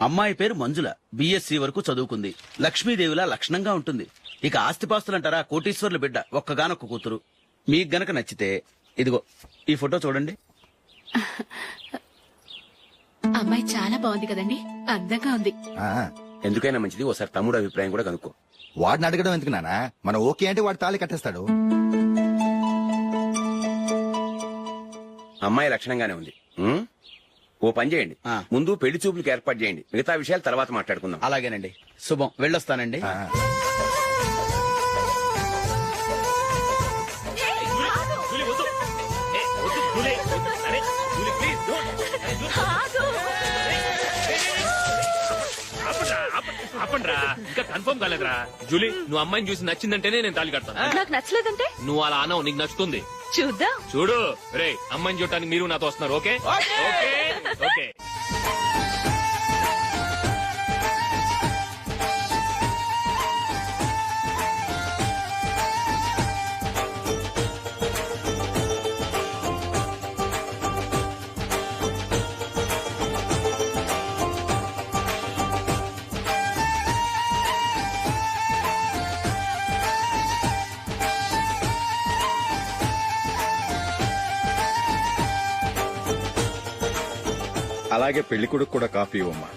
అమ్మాయి పేరు మంజుల, బిఎస్సి వరకు చదువుకుంది. లక్ష్మీదేవిలా లక్షణంగా ఉంటుంది. ఇక ఆస్తిపాస్తులంటారా, కోటీశ్వర్ల బిడ్డ, ఒక్కగానొక్క కూతురు. మీకు గనక నచ్చితే ఇదిగో ఈ ఫోటో చూడండి. అమ్మాయి చాలా బాగుంది కదండి, అందంగా ఉంది. ఎందుకైనా మంచిది ఒకసారి తమ్ముడు అభిప్రాయం కూడా కనుక్కో. వాడిని అడగడం ఎందుకు నాన్న, మనం ఓకే అంటే వాడు తాళి కట్టేస్తాడు. అమ్మాయి లక్షణంగానే ఉంది. ఓ పని చేయండి, ముందు పెళ్లి చూపులకు ఏర్పాటు చేయండి, మిగతా విషయాలు తర్వాత మాట్లాడుకుందాం. అలాగేనండి. శుభం, వెళ్ళొస్తానండి. ఆపండ్రా, ఇంకా కన్ఫర్మ్ కాలేదురా. జూలీ, నువ్వు అమ్మాయిని చూసి నచ్చిందంటేనే నేను తాళి కడతాను. నాకు నచ్చలేదంటే నువ్వు అలా అనవు, నీకు నచ్చుతుంది. చూద్దాం. చూడు రే, అమ్మాయిని చూడటానికి మీరు నాతో వస్తున్నారు. Okay okay okay. అలాగే పెళ్లి కొడుకు కూడా కాఫీ ఇవ్వమ్మా.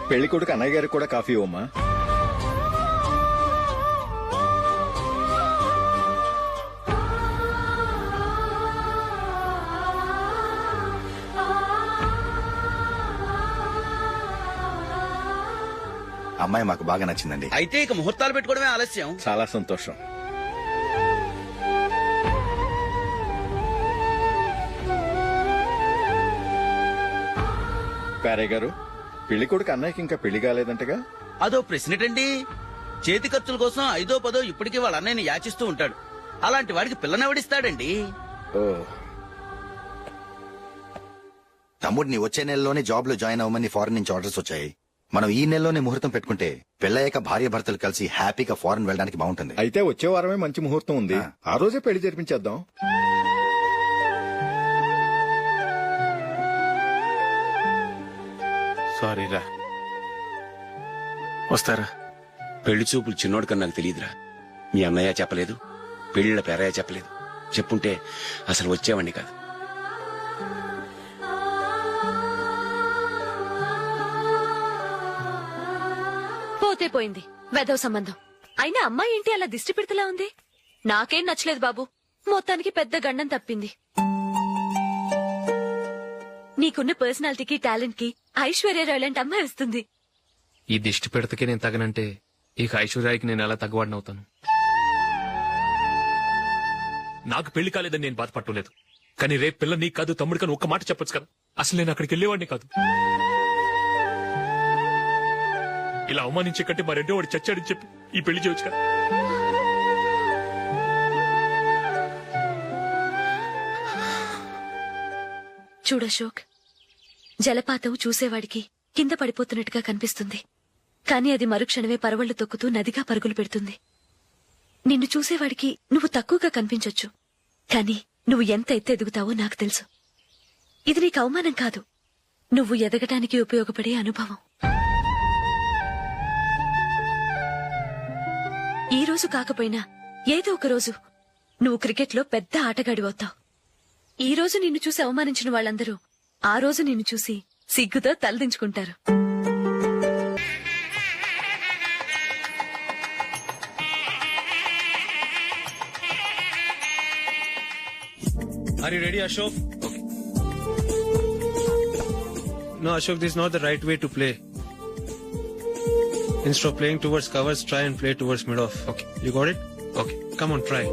పెళ్లి కొడుకు అన్నయ్య గారికి కూడా కాఫీ ఇవ్వమ్మా. అమ్మాయి మాకు బాగా నచ్చిందండి. అయితే ఇక ముహూర్తాలు పెట్టుకోవడమే ఆలస్యం. చాలా సంతోషం. పేరయ్య గారు, పెళ్లి కొడుకు అన్నయ్యకి ఇంకా పెళ్లి కాలేదంటగా? అదో ప్రశ్నటండి. చేతి ఖర్చుల కోసం 5ో 10 ఇప్పటికీ వాళ్ళ అన్నయ్యని యాచిస్తూ ఉంటాడు. అలాంటి వాడికి పిల్లనెవడిస్తాడండి? ఓ, తమ్ముడిని వచ్చే నెలలోనే జాబ్ లో జాయిన్ అవ్వమని ఫారెన్ నుంచి ఆర్డర్స్ వచ్చాయి. మనం ఈ నెలలోనే ముహూర్తం పెట్టుకుంటే పెళ్ళయ్యాక భార్య భర్తలు కలిసి హ్యాపీగా ఫారెన్ వెళ్ళడానికి బాగుంటుంది. అయితే వచ్చే వారమే మంచి ముహూర్తం ఉంది, ఆ రోజే పెళ్లి జరిపించేద్దాం. సారీరా, వస్తారా? పెళ్లి చూపులు చిన్నోడు కన్నా నాకు తెలియదురా. మీ అన్నయ్య చెప్పలేదు, పెళ్లిళ్ళ పేరయ్య చెప్పలేదు. చెప్పుంటే అసలు వచ్చేవాడిని కాదు. పోతే పోయింది వెధవ సంబంధం. అయినా అమ్మాయి ఏంటి అలా దిష్టి పెడతలా ఉంది? నాకేం నచ్చలేదు బాబు. మొత్తానికి పెద్ద గండం తప్పింది. నీకున్న పర్సనాలిటీకి టాలెంట్ కి ఐశ్వర్యరాయ్ లాంటి అమ్మాయి వస్తుంది. ఈ దిష్టి పెడతకే నేను తగనంటే ఇక ఐశ్వర్యానికి నేను ఎలా తగ్గవాడినవుతాను? నాకు పెళ్లి కాలేదని నేను బాధపడలేదు, కానీ రేపు పిల్ల నీకు కాదు తమ్ముడు కానీ ఒక్క మాట చెప్పొచ్చు కదా. అసలు నేను అక్కడికి వెళ్ళేవాడిని కాదు. ఇలా అవమానించే కంటే మా రెండో వాడు చచ్చాడని చెప్పి ఈ పెళ్లి చేయొచ్చు కదా. చూడశోక్, జలపాతం చూసేవాడికి కింద పడిపోతున్నట్టుగా కనిపిస్తుంది, కానీ అది మరుక్షణమే పరవళ్లు తొక్కుతూ నదిగా పరుగులు పెడుతుంది. నిన్ను చూసేవాడికి నువ్వు తక్కువగా కనిపించొచ్చు, కానీ నువ్వు ఎంత ఎత్తు ఎదుగుతావో నాకు తెలుసు. ఇది నీకు అవమానం కాదు, నువ్వు ఎదగటానికి ఉపయోగపడే అనుభవం. ఈ రోజు కాకపోయినా ఏదో ఒక రోజు నువ్వు క్రికెట్లో పెద్ద ఆటగాడివవుతావు. ఈ రోజు నిన్ను చూసి అవమానించిన వాళ్ళందరూ ఆ రోజు నిన్ను చూసి సిగ్గుతో తలదించుకుంటారు. Are you ready, Ashok? Okay. No, Ashok, this is not the right way to play. Instead of playing towards covers, try and play towards mid-off. Okay. You got it? Okay. Come on, try.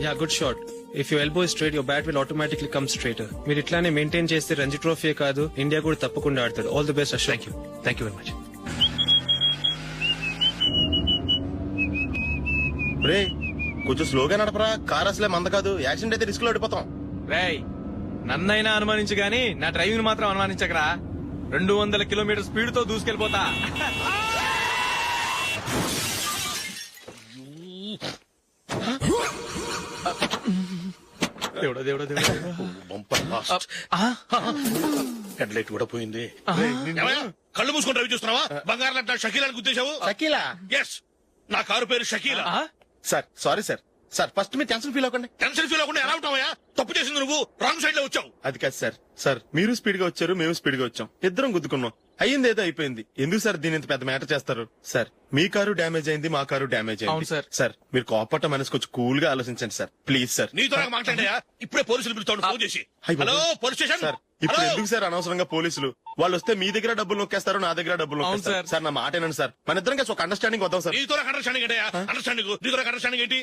Yeah, good shot. If your elbow is straight, your bat will automatically come straighter. మీరు ఇట్లానే maintain చేస్తే Ranji trophy కాదు India కూడా తప్పకుండా ఆడతాడు. All the best Ashok. Thank you very much. రే కొంచెం స్లోగా నడపరా, కార్ అసలే మంద కాదు, యాక్సిడెంట్ అయితే రిస్క్ లో ఓడిపోతాం. రేయ్ నన్నైనా అనుమానించు గాని నా డ్రైవింగ్ మాత్రం అనుమానించకరా. 200 కిలోమీటర్ స్పీడ్ తో దూసుకెళ్ళిపోతా. దేవుడా దేవుడా దేవుడా బంపర్ లాస్ట్. హెడ్ లైట్ కూడా పోయింది. ఏమయ్య? కళ్ళు మూసుకొని రవి చూస్తున్నావా? బంగారం లాంటి షకీలాని గుర్తించావు? షకీలా? ఎస్, నా కారు పేరు Shakeela. Sir sorry sir. Sir first మీరు టెన్షన్ ఫీల్ అవ్వకండి. టెన్షన్ ఫీల్ అవ్వకుండా ఎలా ఉంటావయ్యా? తప్పు చేసింది నువ్వు, రాంగ్ సైడ్ లో వచ్చావు. అది కాదు సార్. సార్ మీరు స్పీడ్ గా వచ్చారు, మేము స్పీడ్ గా వచ్చాం, ఇద్దరం గుద్దుకున్నాం. అయ్యింది ఏదో అయిపోయింది. ఎందుకు సార్ దీని ఇంత పెద్ద మ్యాటర్ చేస్తారు? సార్ మీ కారు డ్యామేజ్ అయింది, మా కారు డ్యామేజ్ అవును అయింది. సార్. సార్ మీరు కోపట్ట మనసు కొంచెం కూల్ గా ఆలోచించండి సార్, ప్లీజ్ సార్. నీతో నాకు మాట్లాడాయా? ఇప్పుడే పోలీసులు పిలుస్తాను, ఫోన్ చేసి. అయ్ బాబోయ్. Hello police station. సార్ ఇప్పుడు ఎందుకు సార్ అనవసరంగా పోలీసులు? వాళ్ళు వస్తే మీ దగ్గర డబ్బులు నొక్కేస్తారు, నా దగ్గర డబ్బులు అవును నొక్కేస్తారు. సార్. సార్ నా మాట ఏనండి సార్, మన ఇద్దరం కలిసి ఒక అండర్స్టాండింగ్ వద్దాం సార్. నీతో నాకు అండర్స్టాండింగ్ ఏంటయ్యా? అండర్స్టాండింగ్ నీతో నాకు అండర్స్టాండింగ్ ఏంటి?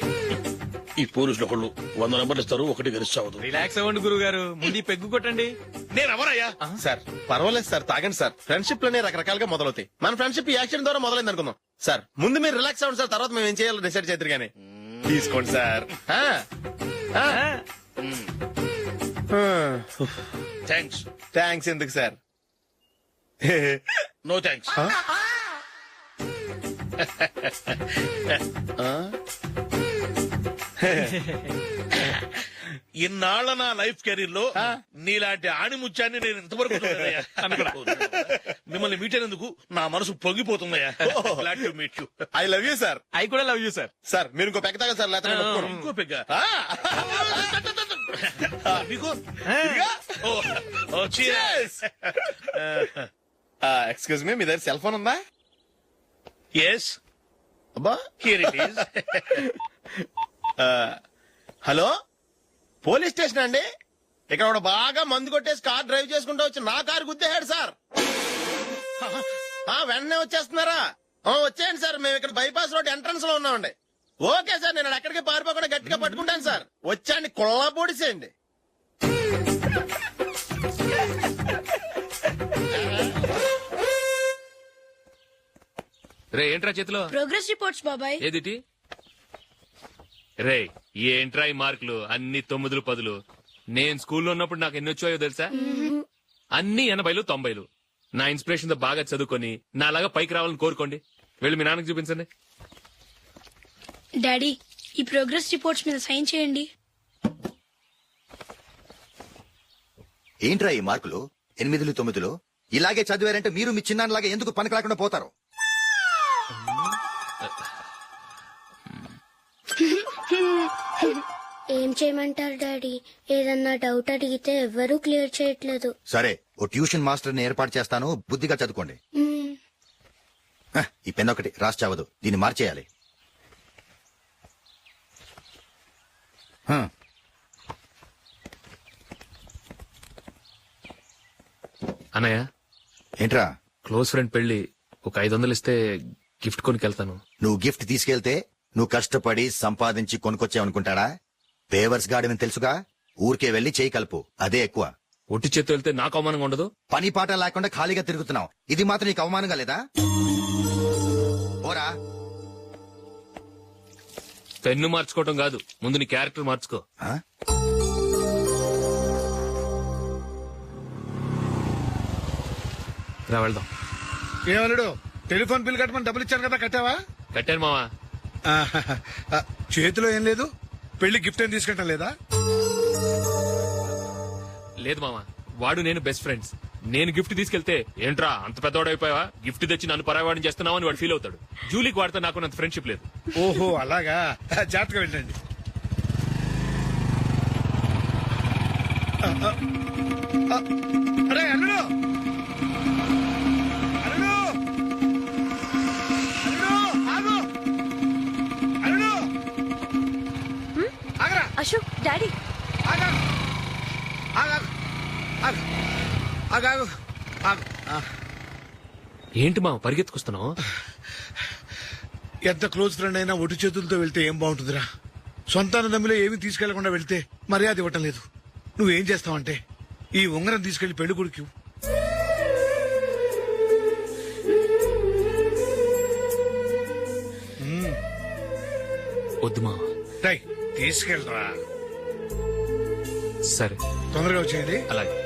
ఈ పోలీసులు ఒకళ్ళు 100 నెంబర్లు ఇస్తారు, ఒకటి గెలిచావదు. రిలాక్స్ అవ్వండి గురువు గారు, ముందు ఈ పెగ్గు కొట్టండి. నేను ఎవరయ్యా? సార్ పర్వాలేదు సార్, తాగండి సార్. ఫ్రెండ్షిప్ లోనే రకరకాలుగా మొదలవుతాయి. మన ఫ్రెండ్షిప్ ఈ యాక్సిడెంట్ ద్వారా మొదలైంది అనుకుందాం. సార్ ముందు మీరు రిలాక్స్ అవ్వండి సార్, తర్వాత మేము ఏం చేయాలో డిసైడ్ చేద్దరు గానీ. తీసుకోండి సార్. థ్యాంక్స్. థ్యాంక్స్ ఎందుకు సార్? No thanks. ఇన్నాళ్ల నా లైఫ్ కెరీర్ లో నీలాంటి ఆణిముత్యాన్ని నేను ఇంతవరకు చూడలేదయ్యా. మిమ్మల్ని మీట్ అయినందుకు నా మనసు పొంగిపోతుందయ్యా. Glad to meet you. I love you sir. I కూడా లవ్ యూ సార్. సార్ మీరు ఇంకో పెక్క తాగండి సార్, లేకపోతే నేను ఒప్పుకోను. ఇంకో పెగ్గ మీకు? ఎక్స్క్యూజ్ మీ, మీ దగ్గర సెల్ ఫోన్ ఉందా? ఎస్, అబ్బా here it is. Hello police station అండి. ఇక్కడ ఒకడు బాగా మందు కొట్టేసి కార్ డ్రైవ్ చేసుకుంటూ వచ్చి నా కారు గుద్దేశాడు సార్. వెంటనే వచ్చేస్తున్నారా? వచ్చేయండి సార్, మేము ఇక్కడ బైపాస్ రోడ్ ఎంట్రన్స్ లో ఉన్నామండి. ఓకే సార్, నేను ఎక్కడికి పారిపోకుండా గట్టిగా పట్టుకుంటాను సార్. వచ్చాండి కుళ్ళ పొడిసేయండి. రే ఏంట్రా చేతిలో? ప్రోగ్రెస్ రిపోర్ట్స్ బాబాయ్. ఏదిటి? రే ఏంట్రా ఈ మార్కులు అన్ని 9లు 10లు? నేను స్కూల్లో ఉన్నప్పుడు నాకు ఎన్ని వచ్చాయో తెలుసా? అన్ని 80లు 90లు. నా ఇన్స్పిరేషన్ తో బాగా చదువుకొని నాలాగా పైకి రావాలని కోరుకోండి. వెళ్ళి మీ నాన్నకి చూపించండి. డాడీ ఈ ప్రోగ్రెస్ రిపోర్ట్స్ మీద సైన్ చేయండి. ఏంట్రా ఈ మార్కులు 8, 9? ఇలాగే చదివారంటే మీరు మీ చిన్నాన్నలాగా ఎందుకు పనికి రాకుండా పోతారు? ఏం చేయమంటారు డాడీ? ఏదన్నా డౌట్ అడిగితే ఎవ్వరూ క్లియర్ చేయట్లేదు. సరే, ఓ ట్యూషన్ మాస్టర్ ని ఏర్పాటు చేస్తాను, బుద్ధిగా చదువుకోండి. ఈ పెన్ ఒకటి రాసి చావదు, దీన్ని మార్చేయాలి. అన్నయ్య ఏంట్రా? క్లోజ్ ఫ్రెండ్ పెళ్లి ఒక 500 ఇస్తే గిఫ్ట్ కొనికెళ్తాను. నువ్వు గిఫ్ట్ తీసుకెళ్తే నువ్వు కష్టపడి సంపాదించి కొనుక్కొచ్చావనుకుంటాడా? పేవర్స్ గార్డెన్ తెలుసుగా, ఊరికే వెళ్లి చేయి కలుపు, అదే ఎక్కువ. ఒట్టి చేత్తో వెళ్తే నాకు అవమానంగా ఉండదు? పని పాట లేకుండా ఖాళీగా తిరుగుతున్నావు, ఇది మాత్రం నీకు అవమానంగా లేదా? పోరా. పెన్ను మార్చుకోవటం కాదు, ముందు నీ క్యారెక్టర్ మార్చుకో. ఆ? రా వెళ్దాం. ఏమన్నాడు? టెలిఫోన్ బిల్ కట్టమని డబ్బులు ఇచ్చాను కదా, కట్టావా? కట్టాను మావా. చేతిలో ఏం లేదు, పెళ్లి గిఫ్ట్ ఏం తీసుకుంటా లేదా? లేదు మావా, వాడు నేను బెస్ట్ ఫ్రెండ్స్. నేను గిఫ్ట్ తీసుకెళ్తే ఏంట్రా అంత పెద్దవాడైపోయావా, గిఫ్ట్ తెచ్చి నన్ను పరాయవాడిని చేస్తున్నావు అని వాడు ఫీల్ అవుతాడు. జూలీకి వాడితే నాకు అంత ఫ్రెండ్షిప్ లేదు. ఓహో అలాగా, జాగ్రత్తగా వెళ్ళండి. అరే అల్లుడు, అల్లుడు, అల్లుడు, ఆగు, అల్లుడు, ఆగరా, అశోక్ డాడీ ఆగా, ఆగా, ఆగు, ఆగాగు, ఆగు. ఏంటి మావ పరిగెత్తుకొస్తున్నావు? ఎంత క్లోజ్ ఫ్రెండ్ అయినా ఒటి చేతులతో వెళ్తే ఏం బాగుంటుందిరా? సొంత దమ్మిలో ఏమీ తీసుకెళ్లకుండా వెళ్తే మర్యాద ఇవ్వటం లేదు. నువ్వేం చేస్తావంటే ఈ ఉంగరం తీసుకెళ్లి పెళ్లి కొడుకు వద్దు మావా. తీసుకెళ్ళరా. సరే తొందరగా వచ్చేయండి. అలాగే.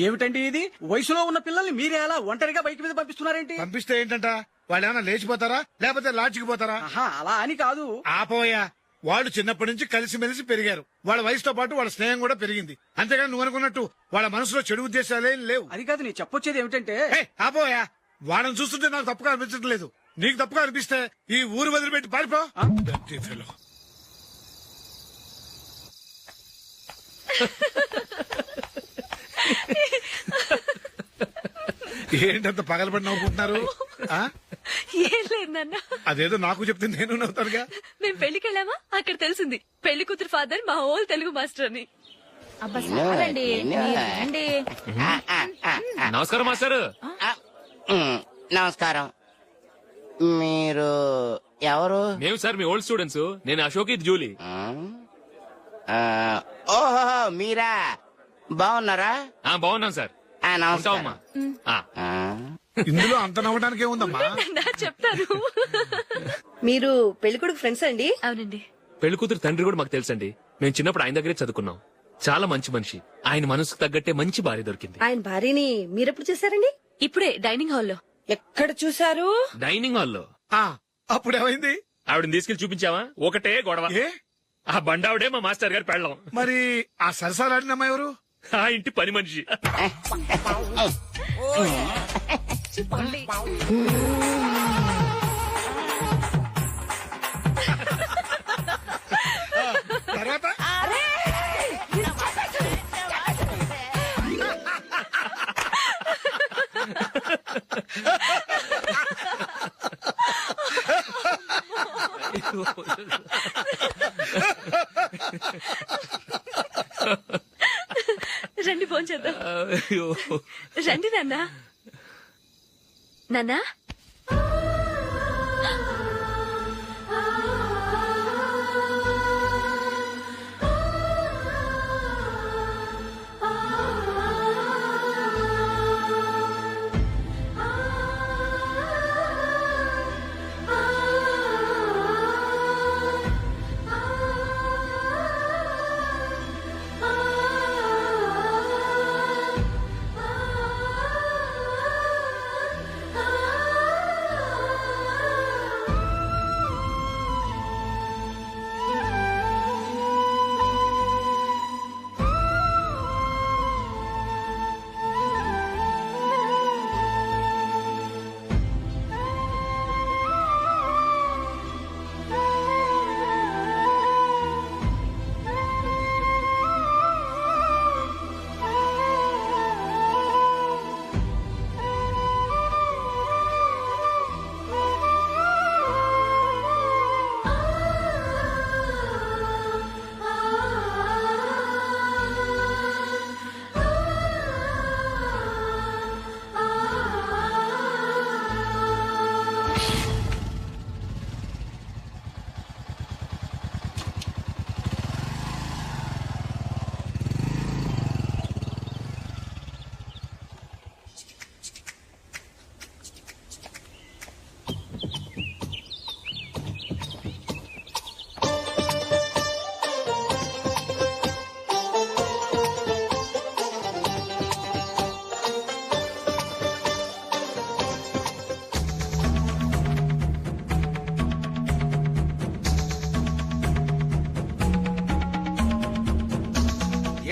ఏమిటండి ఇది? వయసులో ఉన్న పిల్లల్ని మీరే అలా ఒంటరిగా బయట మీద పంపిస్తున్నారేంటి? పంపిస్తే ఏంటంట, వాళ్ళు ఏమైనా లేచిపోతారా లేకపోతే లాడ్జికి పోతారా? అలా అని కాదు. ఆపోయా, వాళ్ళు చిన్నప్పటి నుంచి కలిసిమెలిసి పెరిగారు. వాళ్ళ వయసుతో పాటు వాళ్ళ స్నేహం కూడా పెరిగింది. అంతేగాని నువ్వు అనుకున్నట్టు వాళ్ళ మనసులో చెడు ఉద్దేశాలేం లేవు. అది కాదు, నేను చెప్పొచ్చేది ఏమిటంటే, ఆపోయా, వాళ్ళని చూస్తుంటే నాకు తప్పుగా అనిపించడం లేదు. నీకు తప్పుగా అనిపిస్తే ఈ ఊరు వదిలిపెట్టి పారిపో. ఏంటంత పగలబడి నవ్వుకుంటున్నారు? ఏం లేదు నాన్న. అదేదో నాకు చెప్తే నేను నవ్వుతానుగా. మేము పెళ్లికి వెళ్ళామా, అక్కడ తెలిసింది పెళ్లి కూతురు ఫాదర్ మా హోల్ తెలుగు మాస్టర్ అని. నమస్కారం మాస్టర్. నమస్కారం. మీరు ఎవరు? మేము సార్ మీ ఓల్డ్ స్టూడెంట్స్. నేను అశోక్, ఇది జూలీ. ఓహో, మీరా? బాగున్నారా? బాగున్నాం సార్. నమస్కారం. ఇందులో అంత నవ్వడానికి ఏముందమ్మా? చెప్తాను. మీరు పెళ్లికొడుకు ఫ్రెండ్స్ అండి? అవునండి. పెళ్లి కూతురు తండ్రి కూడా మాకు తెలుసండి. మేము చిన్నప్పుడు ఆయన దగ్గరే చదువుకున్నాం. చాలా మంచి మనిషి. ఆయన మనసుకు తగ్గట్టే మంచి భార్య దొరికింది. ఆయన భార్యని మీరెప్పుడు చూసారండి? ఇప్పుడే డైనింగ్ హాల్లో. ఎక్కడ చూసారు? డైనింగ్ హాల్లో. అప్పుడు ఏమైంది? ఆవిడని తీసుకెళ్లి చూపించావా? ఒకటే గొడవ. ఆ బండావిడే మా మాస్టర్ గారు పెళ్ళం. మరి ఆ సరసాలాడిన అమ్మాయి ఎవరు? ఆ ఇంటి పని మనిషి. తర్వాత రండి ఫోన్ చేద్దాం. రండి నాన్న. నాన్న,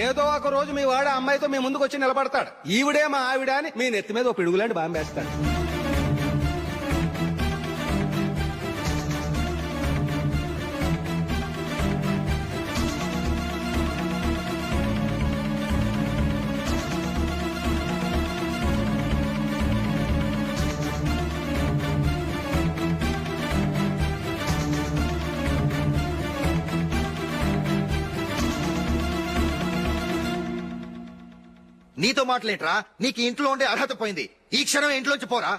ఏదో ఒక రోజు మీ వాడు అమ్మాయితో మీ ముందుకు వచ్చి నిలబడతాడు. ఈవిడే మా ఆవిడ అని మీ నెత్తి మీద ఓ పిడుగులాంటి బాంబేస్తాడు. నీతో మాటలేంట్రా? నీకు ఈ ఇంట్లో ఉండే అర్హత పోయింది. ఈ క్షణం ఇంట్లోంచి పోరా.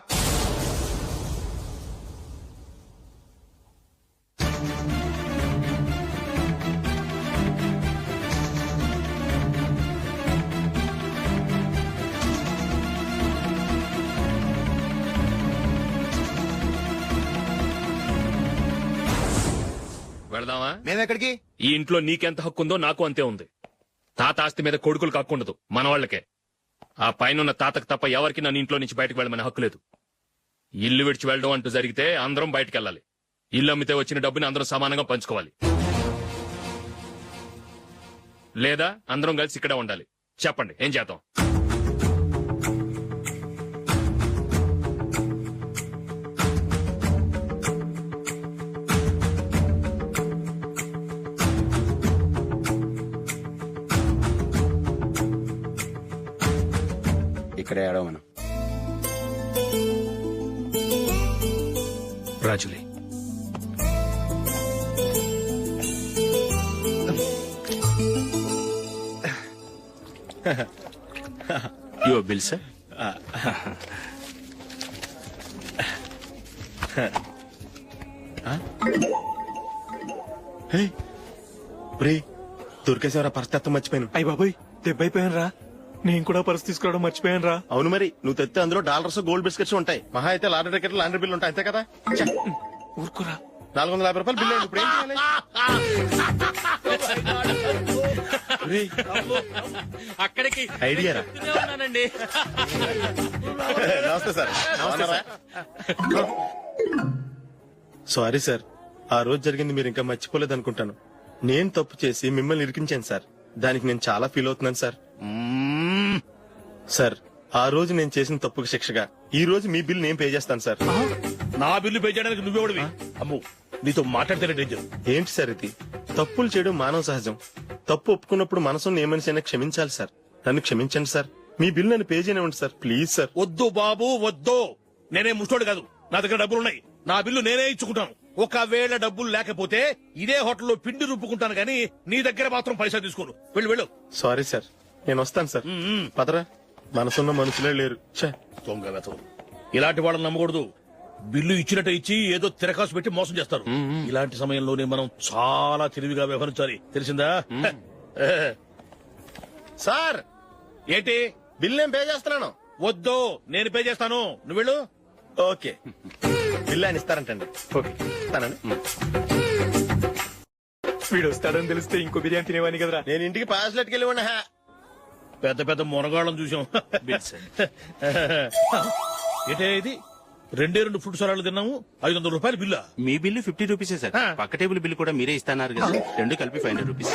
వెళదామా? మేమెక్కడికి? ఈ ఇంట్లో నీకెంత హక్కు ఉందో నాకు అంతే ఉంది. తాత ఆస్తి మీద కొడుకులు హక్కుండదు, మన వాళ్లకే. ఆ పైన తాతకు తప్ప ఎవరికి నన్ను ఇంట్లో నుంచి బయటకు వెళ్ళమని హక్కు లేదు. ఇల్లు విడిచి వెళ్ళడం అంటూ జరిగితే అందరం బయటకు వెళ్ళాలి. ఇల్లు అమ్మితే వచ్చిన డబ్బుని అందరం సమానంగా పంచుకోవాలి. లేదా అందరం కలిసి ఇక్కడే ఉండాలి. చెప్పండి, ఏం చేద్దాం? ఇక్కడే ఆడమను. రాజులే, యువర్ బిల్ సార్. దొరికేసేవరా? పరిస్థితి మర్చిపోయాను. అయ్య బాబాయ్, దెబ్బైపోయాను రా. నేను కూడా పర్స్ తీసుకురావడం మర్చిపోయాను రా. అవును మరి, నువ్వు తెస్తే అందులో డాలర్స్ గోల్డ్ బిస్కెట్స్ ఉంటాయి. మహా అయితే లాటరీ టికెట్ లాండ్రీ బిల్ ఉంటాయి, అంతే కదా? ఊరుకురా. 450 రూపాయలు బిల్ అయింది. ఇప్పుడు ఏం చేయాలి? అక్కడికి ఐడియా రా. ఉన్నానండి. నమస్తే సార్. సారీ సార్, ఆ రోజు జరిగింది మీరు ఇంకా మర్చిపోలేదు అనుకుంటాను. నేను తప్పు చేసి మిమ్మల్ని ఇరికించాను సార్. దానికి నేను చాలా ఫీల్ అవుతున్నాను సార్. సార్, ఆ రోజు నేను చేసిన తప్పుకు శిక్షగా ఈ రోజు మీ బిల్ నేను పే చేస్తాను సార్. నా బిల్లు పే చేయడానికి నువ్వెవడివి? అమ్ము, నీతో మాట్లాడితేనే డేంజర్. ఏంటి సార్ ఇది? తప్పులు చేయడం మానవ సహజం. తప్పు ఒప్పుకున్నప్పుడు మనసును ఏ మనిషి అయినా క్షమించాలి సార్. నన్ను క్షమించండి సార్. మీ బిల్ నన్ను పే చేయనివ్వండి సార్, ప్లీజ్ సార్. వద్దు బాబు, వద్దు. నేనే ముష్టోడు కాదు, నా దగ్గర డబ్బులున్నాయి. నా బిల్లు నేనే ఇచ్చుకుంటాను. ఒకవేళ డబ్బులు లేకపోతే ఇదే హోటల్లో పిండి రుబ్బుకుంటాను, కానీ నీ దగ్గర మాత్రం పైసా తీసుకోను. వెళ్ళు వెళ్ళు. సారీ సార్, నేను వస్తాను సార్. పదరా, మనసున్న మనుషులే లేరు. దొంగ వెతవు. ఇలాంటి వాళ్ళని నమ్మకూడదు. బిల్లు ఇచ్చినట్టు ఇచ్చి ఏదో తిరకాసు పెట్టి మోసం చేస్తారు. ఇలాంటి సమయంలోనే మనం చాలా తెలివిగా వ్యవహరించాలి, తెలిసిందా? సార్, ఏంటి? బిల్ నేను పే చేస్తున్నాను. వద్దు, నేను పే చేస్తాను, నువ్వు వెళ్ళు. ఓకే, బిల్ ఆయన ఇస్తారంటండి. ఓకే, ఇస్తానండి. వీడు వస్తాడని తెలిస్తే ఇంకో బిర్యానీ తినేవాని కదరా. నేను ఇంటికి పాస్లెట్కి వెళ్ళి ఉన్నా. పెద్ద పెద్ద మునగాళ్ళం చూసాం. ఏంటే ఇది? 2 ఫుడ్ సలాడ్లు తిన్నాము, 500 రూపాయలు బిల్లా? మీ బిల్లు 50 రూపీసే సార్. పక్క టేబుల్ బిల్లు కూడా మీరే ఇస్తాన్నారు కదా, 2 కలిపి 500 రూపీస్.